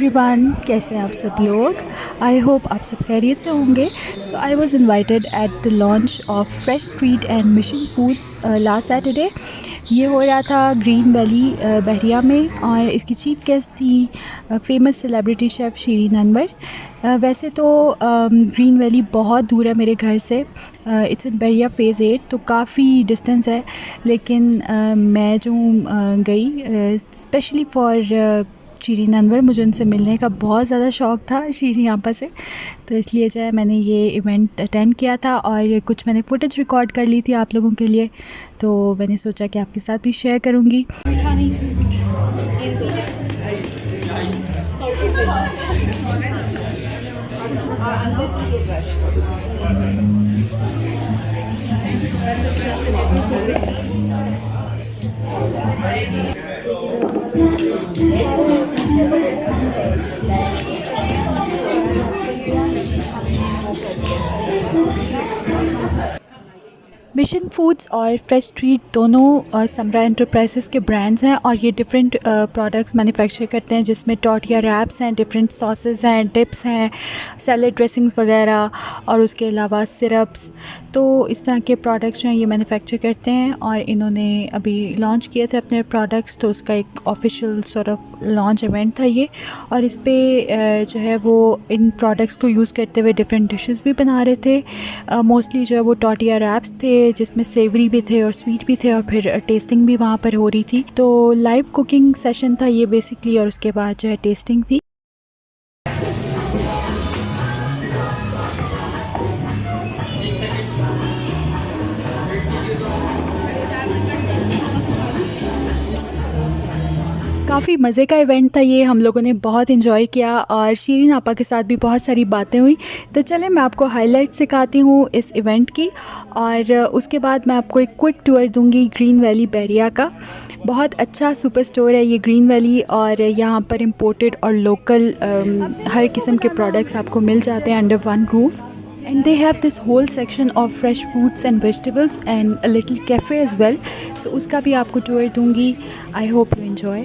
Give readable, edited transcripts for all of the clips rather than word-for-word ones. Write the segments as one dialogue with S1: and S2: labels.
S1: Everyone, कैसे हैं आप सब लोग। आई होप आप सब खैरियत से होंगे। So I was invited at the launch of Fresh Street and Mission Foods last Saturday. ये हो रहा था ग्रीन वैली बहरिया में, और इसकी चीफ गेस्ट थी famous celebrity chef Shireen Anwar. वैसे तो ग्रीन वैली बहुत दूर है मेरे घर से। इट्स इन बहरिया फ़ेज़ 8, तो काफ़ी डिस्टेंस है। लेकिन मैं जो गई स्पेशली फॉर शीरीन अनवर। मुझे उनसे मिलने का बहुत ज़्यादा शौक़ था, शीरीन आपा से। तो इसलिए जो है मैंने ये इवेंट अटेंड किया था, और कुछ मैंने फुटेज रिकॉर्ड कर ली थी आप लोगों के लिए। तो मैंने सोचा कि आपके साथ भी शेयर करूँगी। मिशन फूड्स और फ्रेश स्ट्रीट दोनों समरा एंटरप्राइजेस के ब्रांड्स हैं, और ये डिफरेंट प्रोडक्ट्स मैन्युफैक्चर करते हैं, जिसमें टॉर्टिया रैप्स हैं, डिफरेंट सॉसेस हैं, डिप्स हैं, सैलेड ड्रेसिंग्स वगैरह, और उसके अलावा सिरप्स। तो इस तरह के प्रोडक्ट्स जो हैं ये मैन्युफैक्चर करते हैं, और इन्होंने अभी लॉन्च किए थे अपने प्रोडक्ट्स। तो उसका एक official sort of launch event था ये, और इस पे जो है वो इन प्रोडक्ट्स को यूज़ करते हुए डिफरेंट डिशेस भी बना रहे थे। मोस्टली जो है वो टॉर्टिया रैप्स थे, जिसमें सेवरी भी थे और स्वीट भी थे, और फिर टेस्टिंग भी वहाँ पर हो रही थी। तो लाइव कुकिंग सेशन था ये बेसिकली, और उसके बाद जो है टेस्टिंग थी। काफ़ी मज़े का इवेंट था ये, हम लोगों ने बहुत इन्जॉय किया, और शीरीन आपा के साथ भी बहुत सारी बातें हुई। तो चलें मैं आपको हाइलाइट्स सिखाती हूँ इस इवेंट की, और उसके बाद मैं आपको एक क्विक टूर दूँगी ग्रीन वैली बहरिया का। बहुत अच्छा सुपर स्टोर है ये ग्रीन वैली, और यहाँ पर इम्पोर्टेड और लोकल हर किस्म के प्रोडक्ट्स आपको मिल जाते हैं under one roof. And they have this whole section of fresh fruits and vegetables and a little cafe as well. So उसका भी आपको टूर दूँगी। I hope you enjoy.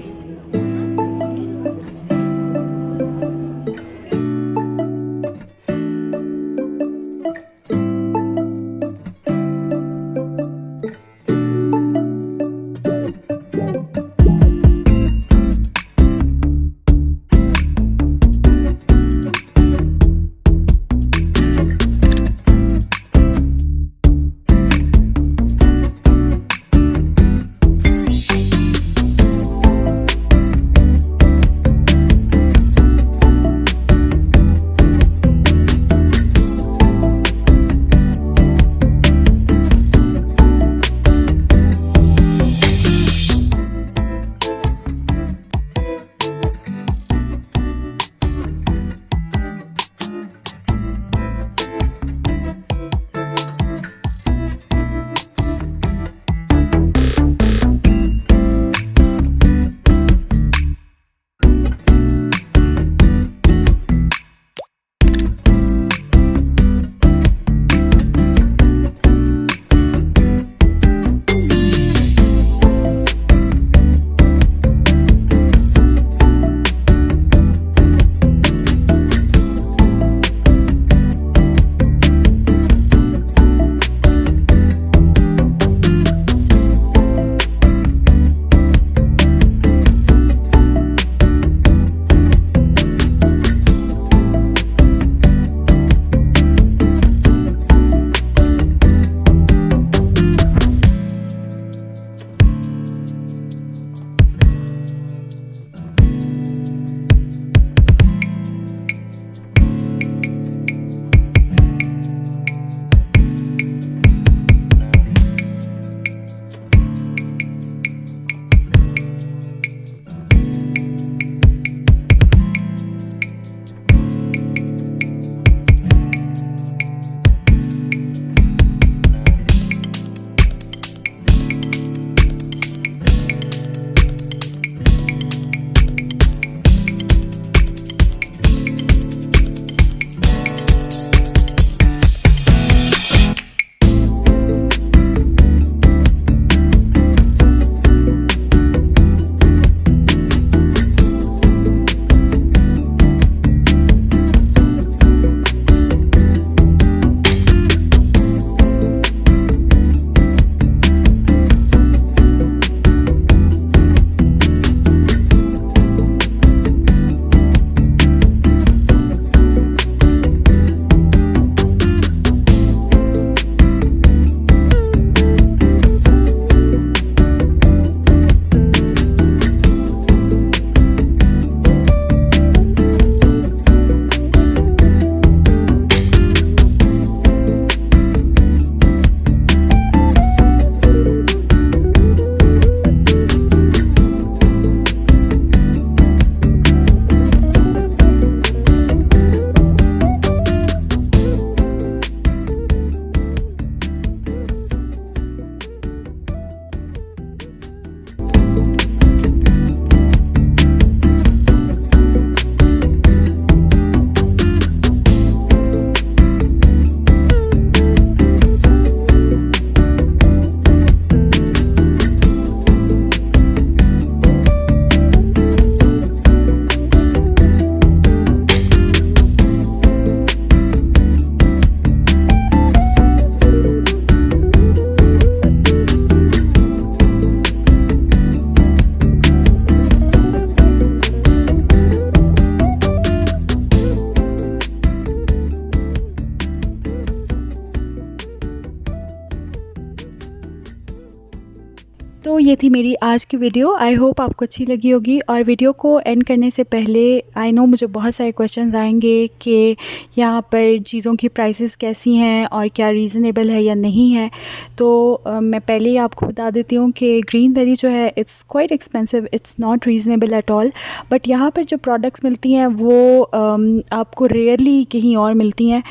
S1: तो ये थी मेरी आज की वीडियो। आई होप आपको अच्छी लगी होगी। और वीडियो को एंड करने से पहले आई नो मुझे बहुत सारे क्वेश्चंस आएंगे कि यहाँ पर चीज़ों की प्राइसेस कैसी हैं और क्या रीज़नेबल है या नहीं है। तो मैं पहले ही आपको बता देती हूँ कि ग्रीन बेरी जो है it's quite expensive, it's not reasonable at all. But यहाँ पर जो प्रोडक्ट्स मिलती हैं वो आपको रेयरली कहीं और मिलती हैं।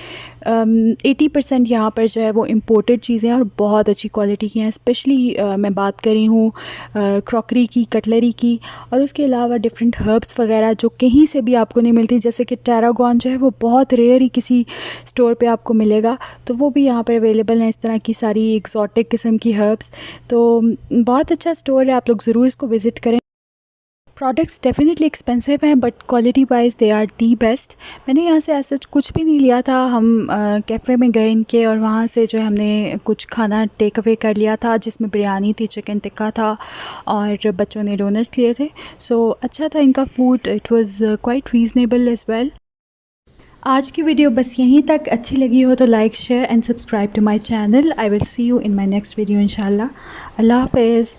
S1: 80% यहाँ पर जो है वो इम्पोर्टेड चीज़ें हैं और बहुत अच्छी क्वालिटी की हैं। स्पेशली मैं बात कर रही हूँ क्रॉकरी की, कटलरी की, और उसके अलावा डिफरेंट हर्ब्स वगैरह जो कहीं से भी आपको नहीं मिलती। जैसे कि टैरागॉन जो है वो बहुत रेयर ही किसी स्टोर पे आपको मिलेगा, तो वो भी यहाँ पर अवेलेबल हैं। इस तरह की सारी एक्सोटिक किस्म की हर्ब्स, तो बहुत अच्छा स्टोर है, आप लोग ज़रूर इसको विज़िट करें। प्रोडक्ट्स डेफिनेटली एक्सपेंसिव हैं but quality wise they are the best. मैंने यहाँ से ऐसा कुछ भी नहीं लिया था। हम कैफ़े में गए इनके और वहाँ से जो है हमने कुछ खाना टेक अवे कर लिया था, जिसमें बिरयानी थी, चिकन टिक्का था और बच्चों ने डोनट्स लिए थे। सो अच्छा था इनका food, it was quite reasonable as well. आज की वीडियो बस यहीं तक। अच्छी लगी हो तो like, share and subscribe to my channel. I will see you in my next video इंशाल्लाह। अल्लाह हाफ़िज़।